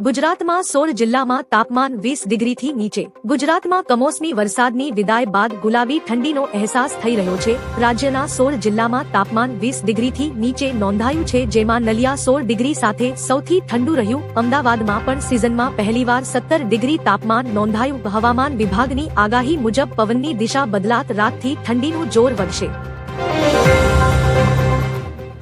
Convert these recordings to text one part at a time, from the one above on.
ગુજરાતમાં 16 જિલ્લામાં તાપમાન 20 ડિગ્રીથી નીચે. ગુજરાતમાં કમોસમી વરસાદની વિદાય બાદ ગુલાબી ઠંડીનો અહેસાસ થઈ રહ્યો છે. રાજ્યના 16 જિલ્લામાં તાપમાન 20 ડિગ્રીથી નીચે નોંધાયું છે, જેમાં નલિયા 16 ડિગ્રી સાથે સૌથી ઠંડુ રહ્યું. અમદાવાદમાં પણ સિઝનમાં પહેલીવાર 17 ડિગ્રી તાપમાન નોંધાયું. હવામાન વિભાગની આગાહી મુજબ પવનની દિશા બદલાત રાતથી ઠંડીનું જોર વધશે.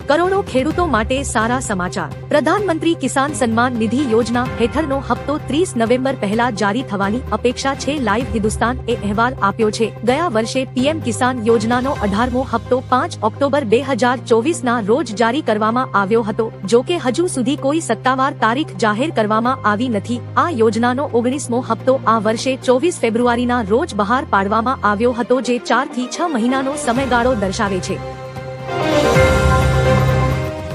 કરોડો ખેડૂતો માટે સારા સમાચાર. પ્રધાનમંત્રી કિસાન સન્માન નિધિ યોજના હેઠળનો હપ્તો 30 નવેમ્બર પહેલા જારી થવાની અપેક્ષા છે. લાઈવ હિન્દુસ્તાન એ અહેવાલ આપ્યો છે. ગયા વર્ષે પીએમ કિસાન યોજનાનો 18મો હપ્તો 5 ઓક્ટોબર 2024ના રોજ જારી કરવામાં આવ્યો હતો. જો કે હજુ સુધી કોઈ સત્તાવાર તારીખ જાહેર કરવામાં આવી નથી. આ યોજનાનો 19મો હપ્તો આ વર્ષે 24 ફેબ્રુઆરીના રોજ બહાર પાડવામાં આવ્યો હતો, જે 4 થી 6 મહિનાનો સમયગાળો દર્શાવે છે.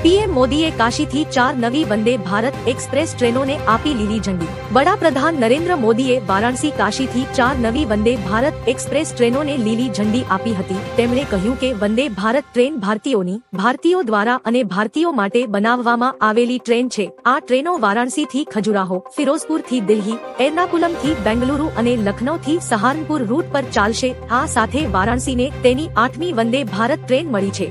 પીએમ મોદીએ કાશીથી 4 નવી વંદે ભારત એક્સપ્રેસ ટ્રેનોને આપી લીલી ઝંડી. વડાપ્રધાન નરેન્દ્ર મોદીએ વારાણસી કાશીથી 4 નવી વંદે ભારત એક્સપ્રેસ ટ્રેનોને લીલી ઝંડી આપી હતી. તેમણે કહ્યું કે વંદે ભારત ટ્રેન ભારતીયો દ્વારા અને ભારતીયો માટે બનાવવામાં આવેલી ટ્રેન છે. આ ટ્રેનો વારાણસીથી ખજુરાહો, ફિરોઝપુરથી દિલ્હી, એર્નાકુલમથી બેંગલુરુ અને લખનૌથી સહારનપુર રૂટ પર ચાલશે. આ સાથે વારાણસીને તેની 8મી વંદે ભારત ટ્રેન મળી છે.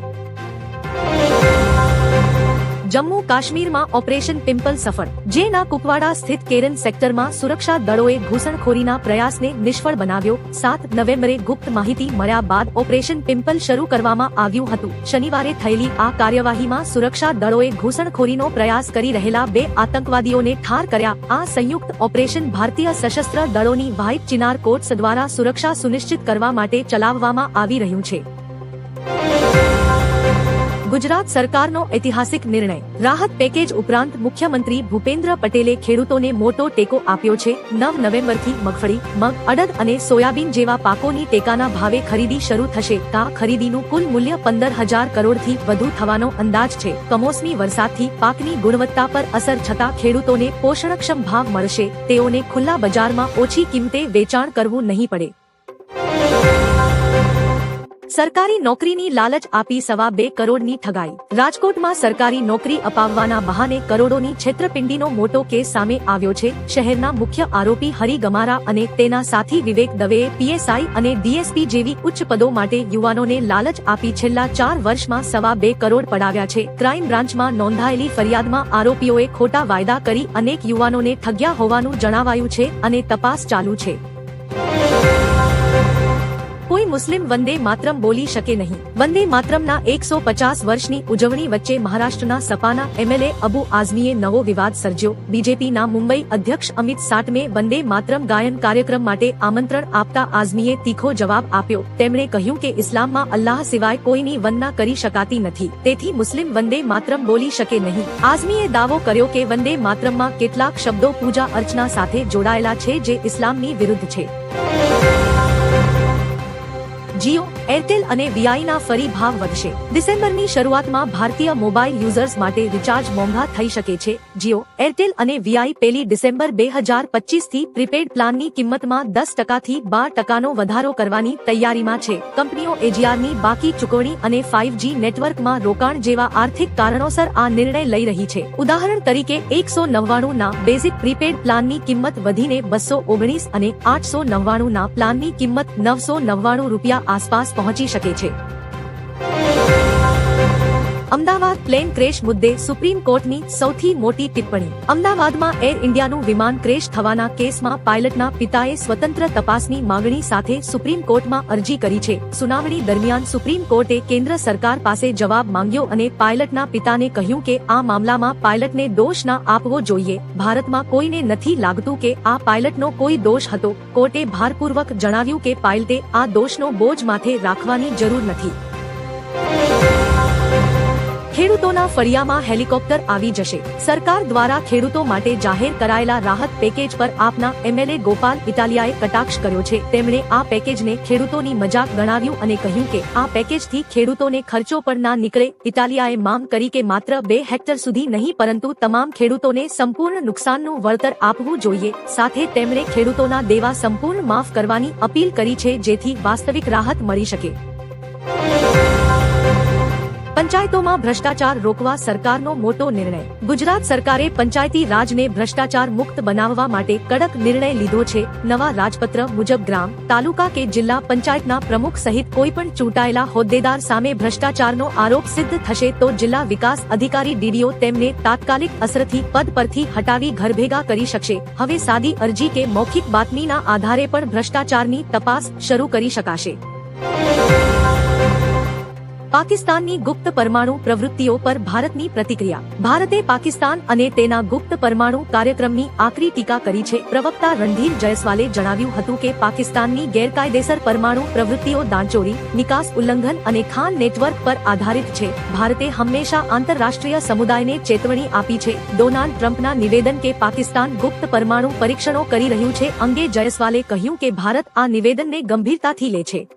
જમ્મુ કાશ્મીરમાં ઓપરેશન પિમ્પલ સફળ. જેના કુપવાડા સ્થિત કેરન સેક્ટરમાં સુરક્ષા દળોએ ઘૂસણખોરીના પ્રયાસને નિષ્ફળ બનાવ્યો. 7 નવેમ્બરે ગુપ્ત માહિતી મળ્યા બાદ ઓપરેશન પિમ્પલ શરૂ કરવામાં આવ્યું હતું. શનિવારે થયેલી આ કાર્યવાહીમાં સુરક્ષા દળોએ ઘૂસણખોરીનો પ્રયાસ કરી રહેલા 2 આતંકવાદીઓને ઠાર કર્યા. આ સંયુક્ત ઓપરેશન ભારતીય સશસ્ત્ર દળોની વ્હાઇટ ચિનાર કોર્ટ્સ દ્વારા સુરક્ષા સુનિશ્ચિત કરવા માટે ચલાવવામાં આવી રહ્યું છે. ગુજરાત સરકારનો ઐતિહાસિક નિર્ણય. રાહત પેકેજ ઉપરાંત મુખ્યમંત્રી ભૂપેન્દ્ર પટેલે ખેડૂતોને મોટો ટેકો આપ્યો છે. 9 નવેમ્બરથી મગફળી, મગ, અડદ અને સોયાબીન જેવા પાકોની ટેકાના ભાવે ખરીદી શરૂ થશે. આ ખરીદીનું કુલ મૂલ્ય 15,000 કરોડથી વધુ થવાનો અંદાજ છે. કમોસમી વરસાદથી પાકની ગુણવત્તા પર અસર છતાં ખેડૂતોને પોષણક્ષમ ભાવ મળશે. તેઓને ખુલ્લા બજારમાં ઓછી કિંમતે વેચાણ કરવું નહીં પડે. સરકારી નોકરીની લાલચ આપી 2.25 કરોડની ઠગાઈ. રાજકોટમાં સરકારી નોકરી અપાવવાના બહાને કરોડોની છેતરપિંડીનો મોટો કેસ સામે આવ્યો છે. શહેરના મુખ્ય આરોપી હરી ગમારા અને તેના સાથી વિવેક દવેએ પીએસઆઈ અને ડીએસપી જેવી ઉચ્ચ પદો માટે યુવાનોને લાલચ આપી છેલ્લા 4 વર્ષમાં 2.25 કરોડ પડાવ્યા છે. ક્રાઇમ બ્રાન્ચમાં નોંધાયેલી ફરિયાદમાં આરોપીઓએ ખોટા વાયદા કરી અનેક યુવાનોને ઠગ્યા હોવાનું જણાવાયું છે અને તપાસ ચાલુ છે. કોઈ મુસ્લિમ વંદે માતરમ બોલી શકે નહીં. વંદે માતરમના 150 વર્ષની ઉજવણી વચ્ચે મહારાષ્ટ્રના સપાના એમએલએ અબુ આઝમીએ નવો વિવાદ સર્જ્યો. બીજેપીના મુંબઈ અધ્યક્ષ અમિત સાટમે વંદે માતરમ ગાયન કાર્યક્રમ માટે આમંત્રણ આપતા આઝમીએ તીખો જવાબ આપ્યો. તેમણે કહ્યું કે ઇસ્લામમાં અલ્લાહ સિવાય કોઈની વંદના કરી શકાતી નથી, તેથી મુસ્લિમ વંદે માતરમ બોલી શકે નહીં. આઝમીએ દાવો કર્યો કે વંદે માતરમમાં કેટલાક શબ્દો પૂજા અર્ચના સાથે જોડાયેલા છે, જે ઇસ્લામની વિરુદ્ધ છે. જીઓ, એરટેલ અને વીઆઈના ફરી ભાવ વધશે. ડિસેમ્બરની શરૂઆતમાં ભારતીય મોબાઈલ યુઝર્સ માટે રિચાર્જ મોંઘા થઈ શકે છે. જીઓ, એરટેલ અને વીઆઈ પહેલી ડિસેમ્બર 2025થી પ્રીપેડ પ્લાનની કિંમતમાં 10%થી 12%નો વધારો કરવાની તૈયારીમાં છે. કંપનીઓ એજીઆરની બાકી ચૂકવણી અને 5G નેટવર્કમાં રોકાણ જેવા આર્થિક કારણોસર આ નિર્ણય લઈ રહી છે. ઉદાહરણ તરીકે 199 ના બેઝિક પ્રીપેડ પ્લાનની કિંમત વધીને 219 અને 899 ના પ્લાનની કિંમત 999 રૂપિયા આસપાસ પહોંચી શકે છે. અમદાવાદ પ્લેન ક્રેશ મુદ્દે સુપ્રીમ કોર્ટની સૌથી મોટી ટિપ્પણી. અમદાવાદમાં એર ઇન્ડિયાનું વિમાન ક્રેશ થવાના કેસમાં પાયલટના પિતાએ સ્વતંત્ર તપાસની માંગણી સાથે સુપ્રીમ કોર્ટમાં અરજી કરી છે. સુનાવણી દરમિયાન સુપ્રીમ કોર્ટે કેન્દ્ર સરકાર પાસે જવાબ માંગ્યો અને પાયલટના પિતાને કહ્યું કે આ મામલામાં પાયલટને દોષ ના આપવો જોઈએ. ભારતમાં કોઈને નથી લાગતું કે આ પાયલટનો કોઈ દોષ હતો. કોર્ટે ભારપૂર્વક જણાવ્યું કે પાયલટે આ દોષનો બોજ માથે રાખવાની જરૂર નથી. ખેડૂતોના ફળિયામાં હેલિકોપ્ટર આવી જશે. સરકાર દ્વારા ખેડૂતો માટે જાહેર કરાયેલા રાહત પેકેજ પર આપના એમએલએ ગોપાલ ઇટાલિયાએ કટાક્ષ કર્યો છે. તેમણે આ પેકેજને ખેડૂતોની મજાક ગણાવ્યું અને કહ્યું કે આ પેકેજથી ખેડૂતોને ખર્ચો પણ ના નીકળે. ઇટાલિયાએ માંગ કરી કે માત્ર 2 હેક્ટર સુધી નહીં પરંતુ તમામ ખેડૂતોને સંપૂર્ણ નુકસાનનું વળતર આપવું જોઈએ. સાથે તેમણે ખેડૂતોના દેવા સંપૂર્ણ માફ કરવાની અપીલ કરી છે, જેથી વાસ્તવિક રાહત મળી શકે. પંચાયતોમાં ભ્રષ્ટાચાર રોકવા સરકારનો મોટો નિર્ણય. ગુજરાત સરકારે પંચાયતી રાજને ભ્રષ્ટાચાર મુક્ત બનાવવા માટે કડક નિર્ણય લીધો છે. નવા રાજપત્ર મુજબ ગ્રામ, તાલુકા કે જિલ્લા પંચાયતના પ્રમુખ સહિત કોઈપણ ચૂંટાયેલા હોદ્દેદાર સામે ભ્રષ્ટાચારનો આરોપ સિદ્ધ થશે તો જિલ્લા વિકાસ અધિકારી ડીડીઓ તેમને તાત્કાલિક અસરથી પદ પરથી હટાવી ઘરભેગા કરી શકશે. હવે સાદી અરજી કે મૌખિક બાતમીના આધારે પણ ભ્રષ્ટાચારની તપાસ શરૂ કરી શકાશે. પાકિસ્તાનની ગુપ્ત પરમાણુ પ્રવૃત્તિઓ પર ભારતની પ્રતિક્રિયા. ભારતે પાકિસ્તાન અને તેના ગુપ્ત પરમાણુ કાર્યક્રમની આકરી ટીકા કરી છે. પ્રવક્તા રણધીર જયસ્વાલે જણાવ્યું હતું કે પાકિસ્તાનની ગેરકાયદેસર પરમાણુ પ્રવૃત્તિઓ દાણચોરી, નિકાસ ઉલ્લંઘન અને ખાન નેટવર્ક પર આધારિત છે. ભારતે હંમેશા આંતરરાષ્ટ્રીય સમુદાયને ચેતવણી આપી છે. ડોનાલ્ડ ટ્રમ્પના નિવેદન કે પાકિસ્તાન ગુપ્ત પરમાણુ પરીક્ષણો કરી રહ્યું છે અંગે જયસ્વાલે કહ્યું કે ભારત આ નિવેદનને ગંભીરતાથી લે છે.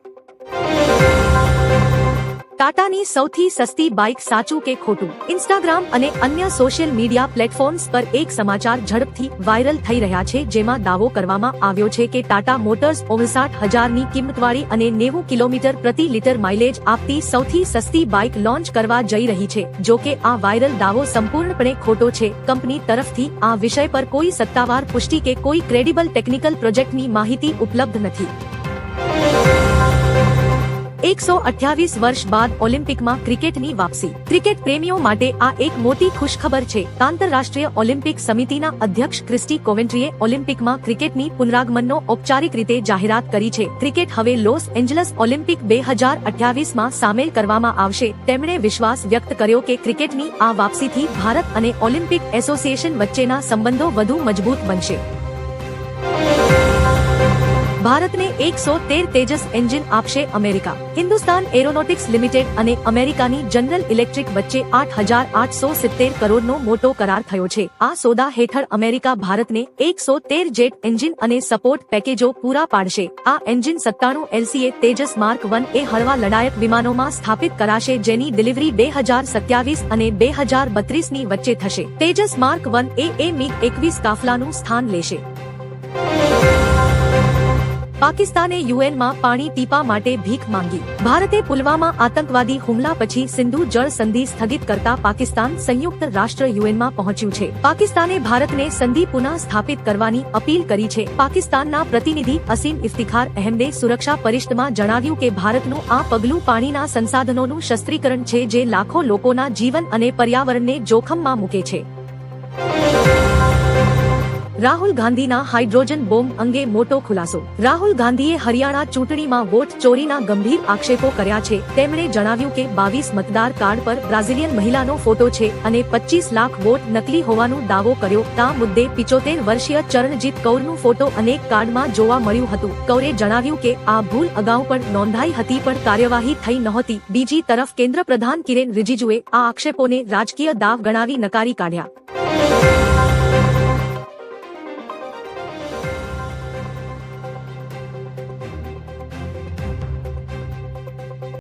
ટાટાની સૌથી સસ્તી બાઇક સાચું કે ખોટું? ઇન્સ્ટાગ્રામ અને અન્ય સોશિયલ મીડિયા પ્લેટફોર્મ્સ પર એક સમાચાર ઝડપથી વાયરલ થઈ રહ્યા છે જેમાં દાવો કરવામાં આવ્યો છે કે ટાટા મોટર્સ 59,000ની કિંમતવાળી અને 90 કિલોમીટર પ્રતિ લિટર માઇલેજ આપતી સૌથી સસ્તી બાઇક લોન્ચ કરવા જઈ રહી છે. જો કે આ વાયરલ દાવો સંપૂર્ણપણે ખોટો છે. કંપની તરફથી આ વિષય પર કોઈ સત્તાવાર પુષ્ટિ કે કોઈ ક્રેડિબલ ટેકનિકલ પ્રોજેક્ટની માહિતી ઉપલબ્ધ નથી. 128 વર્ષ બાદ ઓલિમ્પિકમાં ક્રિકેટની વાપસી. ક્રિકેટ પ્રેમીઓ માટે આ એક મોટી ખુશખબર છે. આંતરરાષ્ટ્રીય ઓલિમ્પિક સમિતિના અધ્યક્ષ ક્રિસ્ટી કોવેન્ટ્રીએ ઓલિમ્પિકમાં ક્રિકેટની પુનરાગમનનો ઔપચારિક રીતે જાહેરાત કરી છે. ક્રિકેટ હવે લોસ એન્જલસ ઓલિમ્પિક 2028માં સામેલ કરવામાં આવશે. તેમણે વિશ્વાસ વ્યક્ત કર્યો કે ક્રિકેટની આ વાપસીથી ભારત અને ઓલિમ્પિક એસોસિએશન વચ્ચેના સંબંધો વધુ મજબૂત બનશે. ભારતને 113 તેજસ એન્જિન આપશે અમેરિકા. હિન્દુસ્તાન એરોનોટિક્સ લિમિટેડ અને અમેરિકાની જનરલ ઇલેક્ટ્રિક વચ્ચે 8,870 કરોડનો મોટો કરાર થયો છે. આ સોદા હેઠળ અમેરિકા ભારતને 113 જેટ એન્જિન અને સપોર્ટ પેકેજો પૂરા પાડશે. આ એન્જિન 97 LCA તેજસ માર્ક 1 એ હળવા લડાયક વિમાનોમાં સ્થાપિત કરાશે જેની ડિલિવરી 2027 અને 2032ની વચ્ચે થશે. તેજસ માર્ક 1 એ MiG-21 કાફલાનું સ્થાન લેશે. પાકિસ્તાને યુએનમાં પાણી પીવા માટે ભીખ માંગી. ભારતે પુલવામા આતંકવાદી હુમલા પછી સિંધુ જળ સંધિ સ્થગિત કરતા પાકિસ્તાન સંયુક્ત રાષ્ટ્ર યુએનમાં પહોંચ્યું છે. પાકિસ્તાને ભારતને સંધિ પુનઃ સ્થાપિત કરવાની અપીલ કરી છે. પાકિસ્તાનના પ્રતિનિધિ અસીમ ઇફ્તિખાર અહેમદે સુરક્ષા પરિષદમાં જણાવ્યું કે ભારતનું આ પગલું પાણીના સંસાધનોનું શસ્ત્રીકરણ છે જે લાખો લોકોના જીવન અને પર્યાવરણને જોખમમાં મૂકે છે. રાહુલ ગાંધીના હાઇડ્રોજન બોમ્બ અંગે મોટો ખુલાસો. રાહુલ ગાંધીએ હરિયાણા ચૂંટણીમાં વોટ ચોરીના ગંભીર આક્ષેપો કર્યા છે. તેમણે જણાવ્યું કે 22 મતદાર કાર્ડ પર બ્રાઝિલિયન મહિલાનો ફોટો છે અને 25 લાખ વોટ નકલી હોવાનો દાવો કર્યો. આ મુદ્દે 75 વર્ષીય ચરણજીત કૌરનું ફોટો અનેક કાર્ડમાં જોવા મળ્યું હતું. કૌરે જણાવ્યું કે આ ભૂલ અગાઉ પણ નોંધાઈ હતી પણ કાર્યવાહી થઈ નહોતી. બીજી તરફ કેન્દ્ર પ્રધાન કિરેન રિજિજુએ આ આક્ષેપોને રાજકીય દાવ ગણાવી નકારી કાઢ્યા.